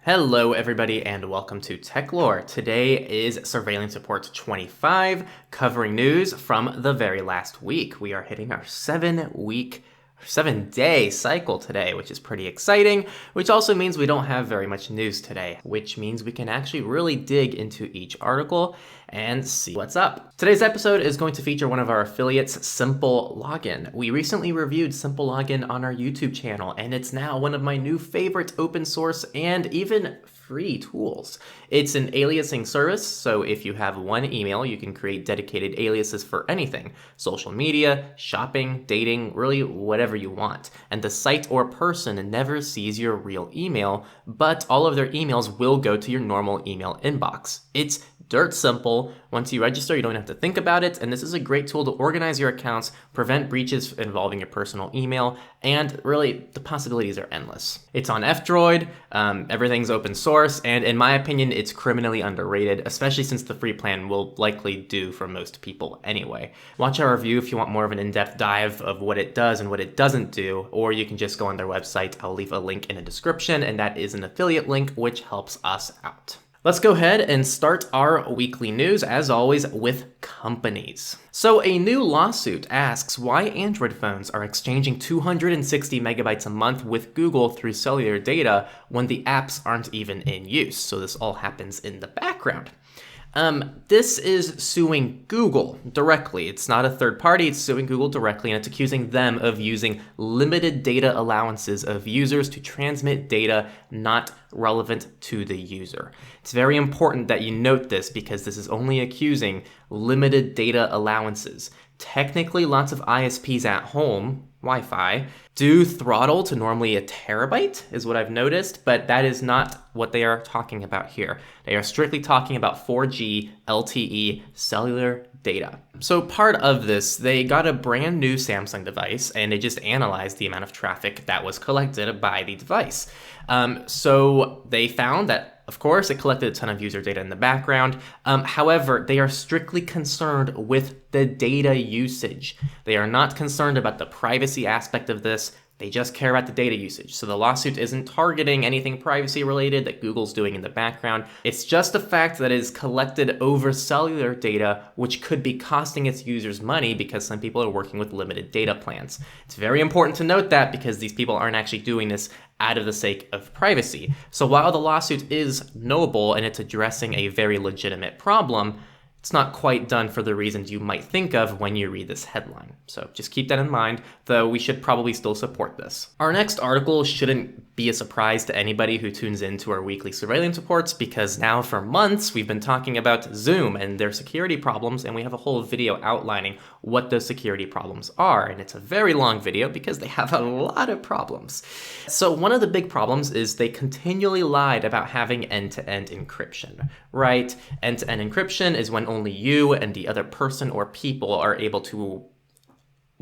Hello everybody and welcome to Techlore. Today is Surveillance Report 25, covering news from the very last week. We are hitting our 7-day cycle today, which is pretty exciting, which also means we don't have very much news today, which means we can actually really dig into each article and see what's up. Today's episode is going to feature one of our affiliates, Simple Login. We recently reviewed Simple Login on our YouTube channel, and it's now one of my new favorite open source and even free tools. It's an aliasing service, so if you have one email, you can create dedicated aliases for anything. Social media, shopping, dating, really whatever you want. And the site or person never sees your real email, but all of their emails will go to your normal email inbox. It's dirt simple. Once you register, you don't have to think about it, and this is a great tool to organize your accounts, prevent breaches involving your personal email, and really, the possibilities are endless. It's on F-Droid, everything's open source, and in my opinion, it's criminally underrated, especially since the free plan will likely do for most people anyway. Watch our review if you want more of an in-depth dive of what it does and what it doesn't do, or you can just go on their website. I'll leave a link in the description, and that is an affiliate link, which helps us out. Let's go ahead and start our weekly news, as always, with companies. So a new lawsuit asks why Android phones are exchanging 260 megabytes a month with Google through cellular data when the apps aren't even in use. So this all happens in the background. This is suing Google directly. It's not a third party, it's suing Google directly, and it's accusing them of using limited data allowances of users to transmit data not relevant to the user. It's very important that you note this because this is only accusing limited data allowances. Technically, lots of ISPs at home, Wi-Fi, do throttle to normally a terabyte, is what I've noticed, but that is not what they are talking about here. They are strictly talking about 4G LTE cellular data. So part of this, they got a brand new Samsung device and they just analyzed the amount of traffic that was collected by the device. So they found that, of course, it collected a ton of user data in the background. However, they are strictly concerned with the data usage. They are not concerned about the privacy aspect of this. They just care about the data usage. So the lawsuit isn't targeting anything privacy related that Google's doing in the background. It's just a fact that it is collected over cellular data, which could be costing its users money because some people are working with limited data plans. It's very important to note that because these people aren't actually doing this out of the sake of privacy. So while the lawsuit is noble and it's addressing a very legitimate problem, it's not quite done for the reasons you might think of when you read this headline. So just keep that in mind, though we should probably still support this. Our next article shouldn't be a surprise to anybody who tunes into our weekly surveillance reports because now for months we've been talking about Zoom and their security problems, and we have a whole video outlining what those security problems are. And it's a very long video because they have a lot of problems. So one of the big problems is they continually lied about having end-to-end encryption, right? End-to-end encryption is when only you and the other person or people are able to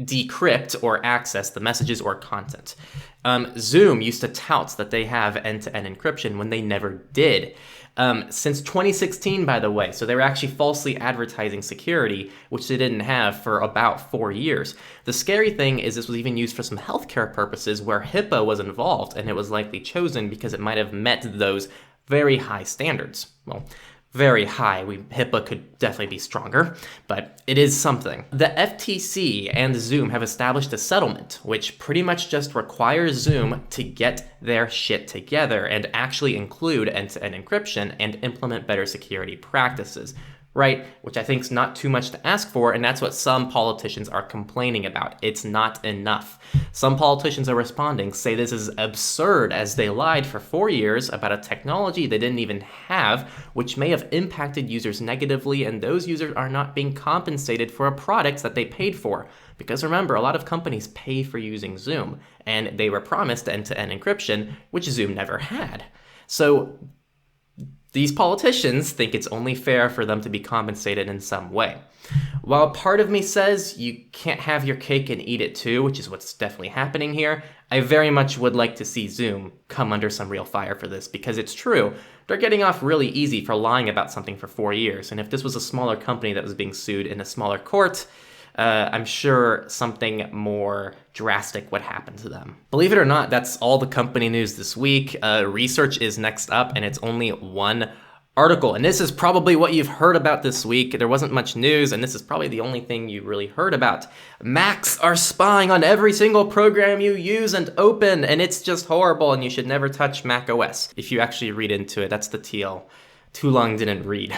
decrypt or access the messages or content. Zoom used to tout that they have end-to-end encryption when they never did. Since 2016, by the way, so they were actually falsely advertising security, which they didn't have for about 4 years. The scary thing is this was even used for some healthcare purposes where HIPAA was involved, and it was likely chosen because it might have met those very high standards. Well, very high. HIPAA could definitely be stronger, but it is something. The FTC and Zoom have established a settlement, which pretty much just requires Zoom to get their shit together and actually include end-to-end encryption and implement better security practices. Right? Which I think is not too much to ask for, and that's what some politicians are complaining about. It's not enough. Some politicians are responding, say this is absurd as they lied for 4 years about a technology they didn't even have, which may have impacted users negatively, and those users are not being compensated for a product that they paid for. Because remember, a lot of companies pay for using Zoom, and they were promised end-to-end encryption, which Zoom never had. So these politicians think it's only fair for them to be compensated in some way. While part of me says you can't have your cake and eat it too, which is what's definitely happening here, I very much would like to see Zoom come under some real fire for this, because it's true. They're getting off really easy for lying about something for 4 years, and if this was a smaller company that was being sued in a smaller court, I'm sure something more drastic would happen to them. Believe it or not, that's all the company news this week. Research is next up, and it's only one article. And this is probably what you've heard about this week. There wasn't much news, and this is probably the only thing you really heard about. Macs are spying on every single program you use and open, and it's just horrible, and you should never touch macOS. If you actually read into it, that's the TL. Too long didn't read.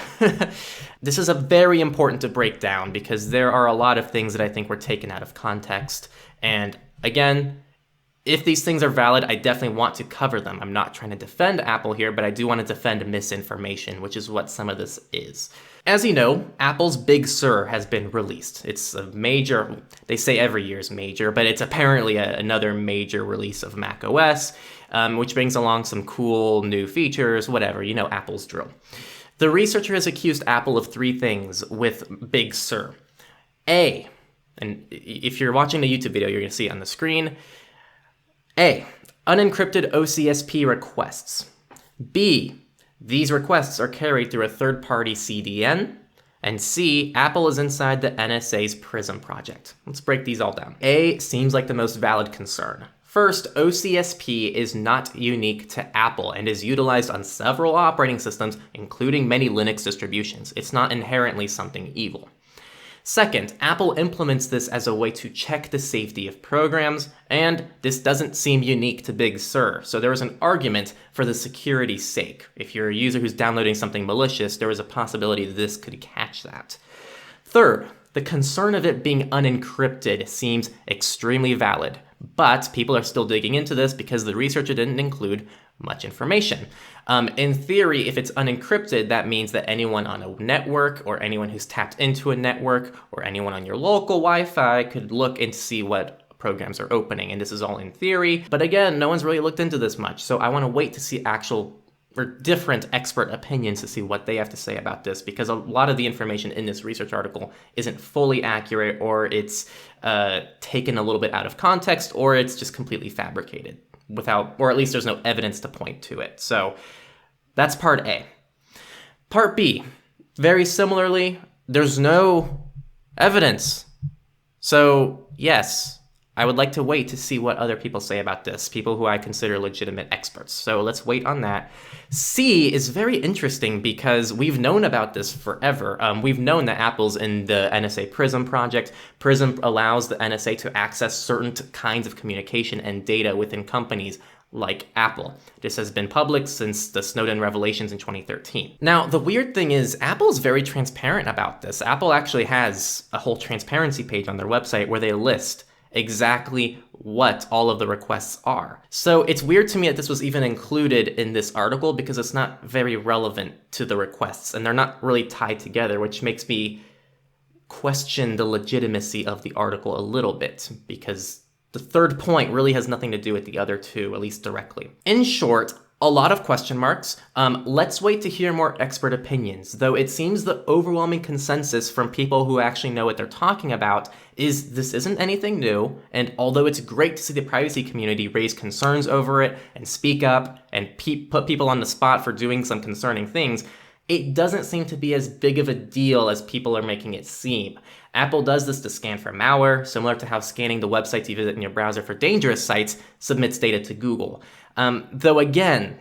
This is a very important to break down because there are a lot of things that I think were taken out of context. And again, if these things are valid, I definitely want to cover them. I'm not trying to defend Apple here, but I do want to defend misinformation, which is what some of this is. As you know, Apple's Big Sur has been released. It's a major, they say every year is major, but it's apparently another major release of macOS, which brings along some cool new features, whatever, you know Apple's drill. The researcher has accused Apple of three things with Big Sur. A, and if you're watching the YouTube video, you're going to see it on the screen. A, unencrypted OCSP requests. B, these requests are carried through a third-party CDN. And C, Apple is inside the NSA's PRISM project. Let's break these all down. A seems like the most valid concern. First, OCSP is not unique to Apple and is utilized on several operating systems, including many Linux distributions. It's not inherently something evil. Second, Apple implements this as a way to check the safety of programs, and this doesn't seem unique to Big Sur, so there is an argument for the security's sake. If you're a user who's downloading something malicious, there is a possibility that this could catch that. Third, the concern of it being unencrypted seems extremely valid, but people are still digging into this because the researcher didn't include much information. In theory, if it's unencrypted, that means that anyone on a network or anyone who's tapped into a network or anyone on your local Wi-Fi could look and see what programs are opening. And this is all in theory. But again, no one's really looked into this much. So I want to wait to see actual or different expert opinions to see what they have to say about this, because a lot of the information in this research article isn't fully accurate, or it's taken a little bit out of context, or it's just completely fabricated without, or at least there's no evidence to point to it. So that's part A. Part B, very similarly, there's no evidence. So yes, I would like to wait to see what other people say about this, people who I consider legitimate experts. So let's wait on that. C is very interesting because we've known about this forever. We've known that Apple's in the NSA PRISM project. PRISM allows the NSA to access certain kinds of communication and data within companies like Apple. This has been public since the Snowden revelations in 2013. Now, the weird thing is Apple's very transparent about this. Apple actually has a whole transparency page on their website where they list exactly what all of the requests are. So it's weird to me that this was even included in this article because it's not very relevant to the requests and they're not really tied together, which makes me question the legitimacy of the article a little bit because the third point really has nothing to do with the other two, at least directly. In short, a lot of question marks. Let's wait to hear more expert opinions, though it seems the overwhelming consensus from people who actually know what they're talking about is this isn't anything new, and although it's great to see the privacy community raise concerns over it and speak up and put people on the spot for doing some concerning things, it doesn't seem to be as big of a deal as people are making it seem. Apple does this to scan for malware, similar to how scanning the websites you visit in your browser for dangerous sites submits data to Google. Though again,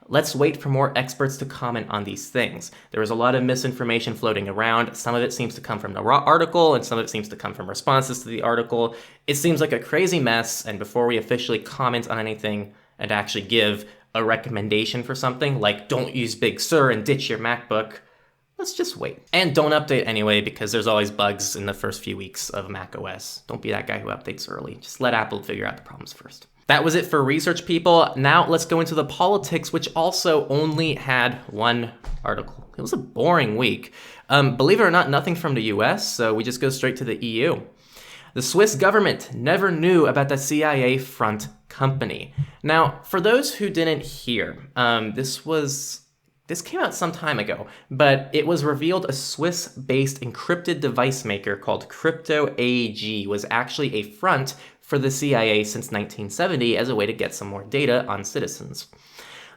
let's wait for more experts to comment on these things. There is a lot of misinformation floating around. Some of it seems to come from the raw article, and some of it seems to come from responses to the article. It seems like a crazy mess, and before we officially comment on anything and actually give a recommendation for something, like don't use Big Sur and ditch your MacBook, let's just wait. And don't update anyway, because there's always bugs in the first few weeks of macOS. Don't be that guy who updates early. Just let Apple figure out the problems first. That was it for research, people. Now let's go into the politics, which also only had one article. It was a boring week. Believe it or not, nothing from the US, so we just go straight to the EU. The Swiss government never knew about the CIA front company. Now, for those who didn't hear, this came out some time ago, but it was revealed a Swiss-based encrypted device maker called Crypto AG was actually a front for the CIA since 1970 as a way to get some more data on citizens.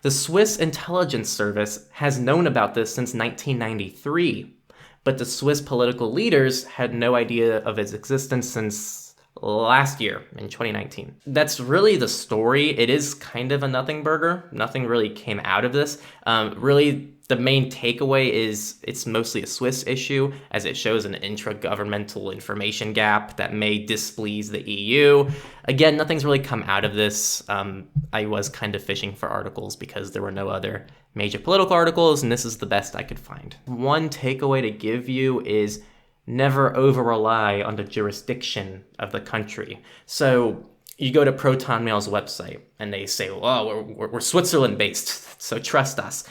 The Swiss intelligence service has known about this since 1993, but the Swiss political leaders had no idea of its existence since last year in 2019. That's really the story. It is kind of a nothing burger. Nothing really came out of this. Really, the main takeaway is it's mostly a Swiss issue, as it shows an intragovernmental information gap that may displease the EU. Again, nothing's really come out of this. I was kind of fishing for articles because there were no other major political articles, and this is the best I could find. One takeaway to give you is never over-rely on the jurisdiction of the country. So you go to Proton Mail's website, and they say, oh, we're Switzerland-based, so trust us.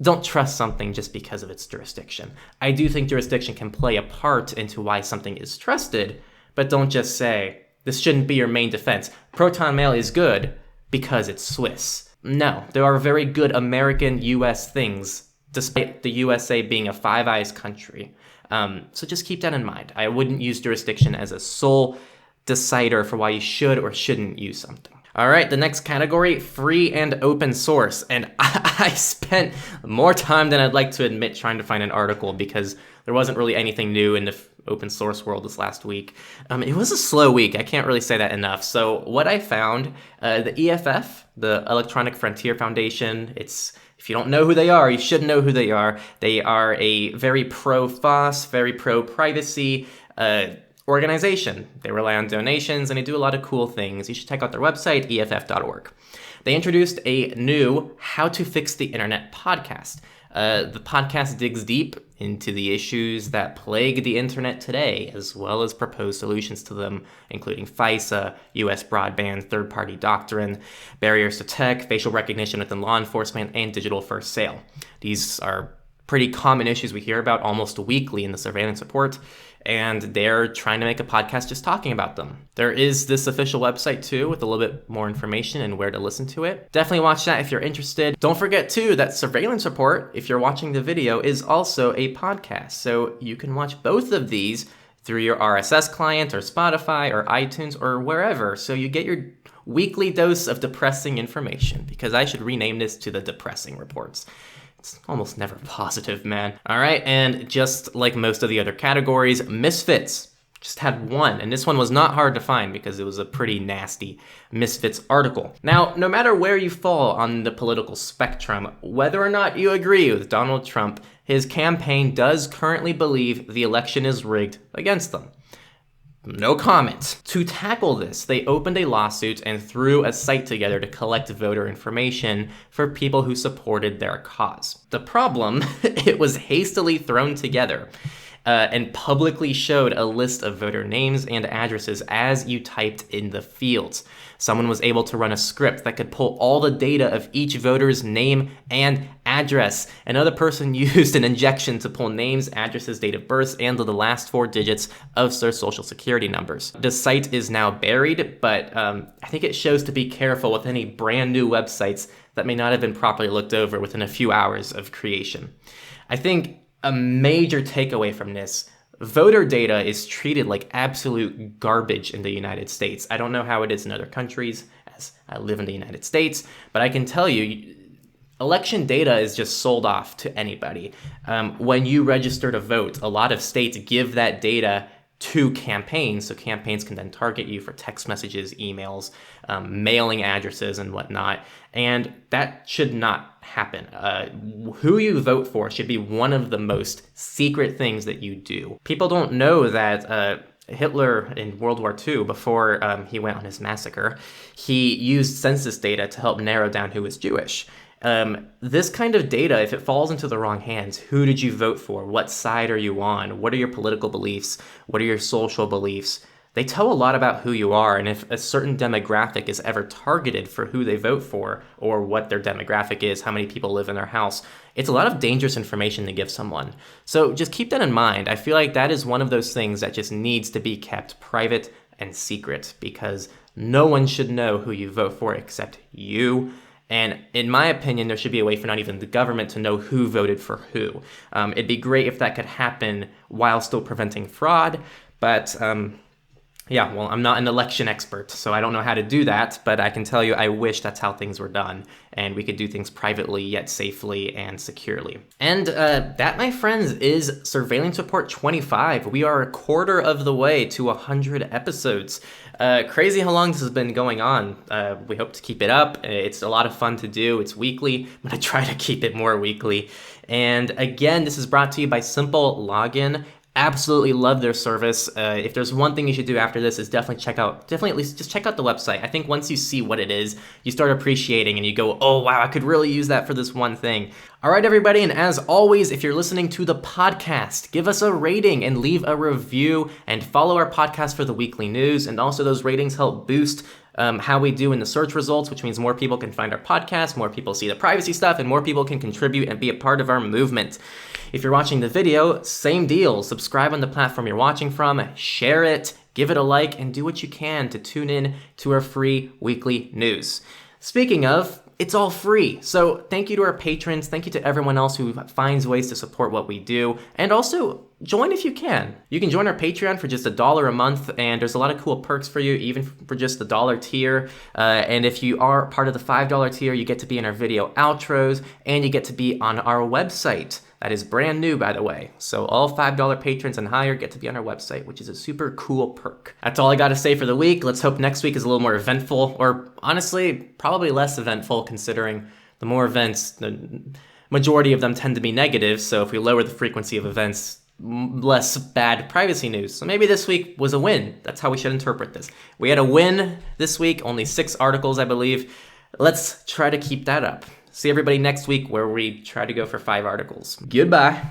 Don't trust something just because of its jurisdiction. I do think jurisdiction can play a part into why something is trusted, but don't just say, this shouldn't be your main defense. Proton Mail is good because it's Swiss. No, there are very good American US things, despite the USA being a Five Eyes country. So just keep that in mind. I wouldn't use jurisdiction as a sole decider for why you should or shouldn't use something. All right, the next category, free and open source. And I spent more time than I'd like to admit trying to find an article because there wasn't really anything new in the open source world this last week. It was a slow week. I can't really say that enough. So what I found, the EFF, the Electronic Frontier Foundation, if you don't know who they are, you should know who they are. They are a very pro-FOSS, very pro-privacy organization. They rely on donations and they do a lot of cool things. You should check out their website, eff.org. They introduced a new How to Fix the Internet podcast. The podcast digs deep into the issues that plague the internet today, as well as propose solutions to them, including FISA, US broadband, third-party doctrine, barriers to tech, facial recognition within law enforcement, and digital first sale. These are pretty common issues we hear about almost weekly in the surveillance report, and they're trying to make a podcast just talking about them. There is this official website too with a little bit more information and where to listen to it. Definitely watch that if you're interested. Don't forget too that Surveillance Report, if you're watching the video, is also a podcast. So you can watch both of these through your RSS client or Spotify or iTunes or wherever. So you get your weekly dose of depressing information, because I should rename this to the depressing reports. It's almost never positive, man. All right, and just like most of the other categories, Misfits just had one, and this one was not hard to find because it was a pretty nasty Misfits article. Now, no matter where you fall on the political spectrum, whether or not you agree with Donald Trump, his campaign does currently believe the election is rigged against them. No comment. To tackle this, they opened a lawsuit and threw a site together to collect voter information for people who supported their cause. The problem, it was hastily thrown together and publicly showed a list of voter names and addresses as you typed in the fields. Someone was able to run a script that could pull all the data of each voter's name and address. Another person used an injection to pull names, addresses, date of birth, and the last 4 digits of their social security numbers. The site is now buried, but I think it shows to be careful with any brand new websites that may not have been properly looked over within a few hours of creation. I think a major takeaway from this, voter data is treated like absolute garbage in the United States. I don't know how it is in other countries, as I live in the United States, but I can tell you, election data is just sold off to anybody. When you register to vote, a lot of states give that data to campaigns, so campaigns can then target you for text messages, emails, mailing addresses, and whatnot, and that should not happen. Who you vote for should be one of the most secret things that you do. People don't know that Hitler in World War II, before he went on his massacre, he used census data to help narrow down who was Jewish. This kind of data, if it falls into the wrong hands, who did you vote for? What side are you on? What are your political beliefs? What are your social beliefs? They tell a lot about who you are, and if a certain demographic is ever targeted for who they vote for, or what their demographic is, how many people live in their house, it's a lot of dangerous information to give someone. So just keep that in mind. I feel like that is one of those things that just needs to be kept private and secret, because no one should know who you vote for except you. And in my opinion, there should be a way for not even the government to know who voted for who. It'd be great if that could happen while still preventing fraud, but Yeah, well, I'm not an election expert, so I don't know how to do that, but I can tell you I wish that's how things were done, and we could do things privately yet safely and securely. And that, my friends, is Surveillance Report 25. We are a quarter of the way to 100 episodes. Crazy how long this has been going on. We hope to keep it up. It's a lot of fun to do. It's weekly. I'm going to try to keep it more weekly. And again, this is brought to you by Simple Login. Absolutely love their service. If there's one thing you should do after this is definitely at least just check out the website. I think once you see what it is, you start appreciating and you go, oh wow, I could really use that for this one thing. All right, everybody, and as always, if you're listening to the podcast, give us a rating and leave a review and follow our podcast for the weekly news. And also those ratings help boost how we do in the search results, which means more people can find our podcast, more people see the privacy stuff, and more people can contribute and be a part of our movement. If you're watching the video, same deal. Subscribe on the platform you're watching from, share it, give it a like, and do what you can to tune in to our free weekly news. Speaking of, it's all free. So thank you to our patrons. Thank you to everyone else who finds ways to support what we do. And also, join if you can. You can join our Patreon for just $1 a month, and there's a lot of cool perks for you, even for just the $1 tier. And if you are part of the $5 tier, you get to be in our video outros, and you get to be on our website. That is brand new, by the way. So all $5 patrons and higher get to be on our website, which is a super cool perk. That's all I got to say for the week. Let's hope next week is a little more eventful, or honestly, probably less eventful, considering the more events, the majority of them tend to be negative. So if we lower the frequency of events, less bad privacy news. So maybe this week was a win. That's how we should interpret this. We had a win this week, only 6 articles, I believe. Let's try to keep that up. See everybody next week where we try to go for 5 articles. Goodbye.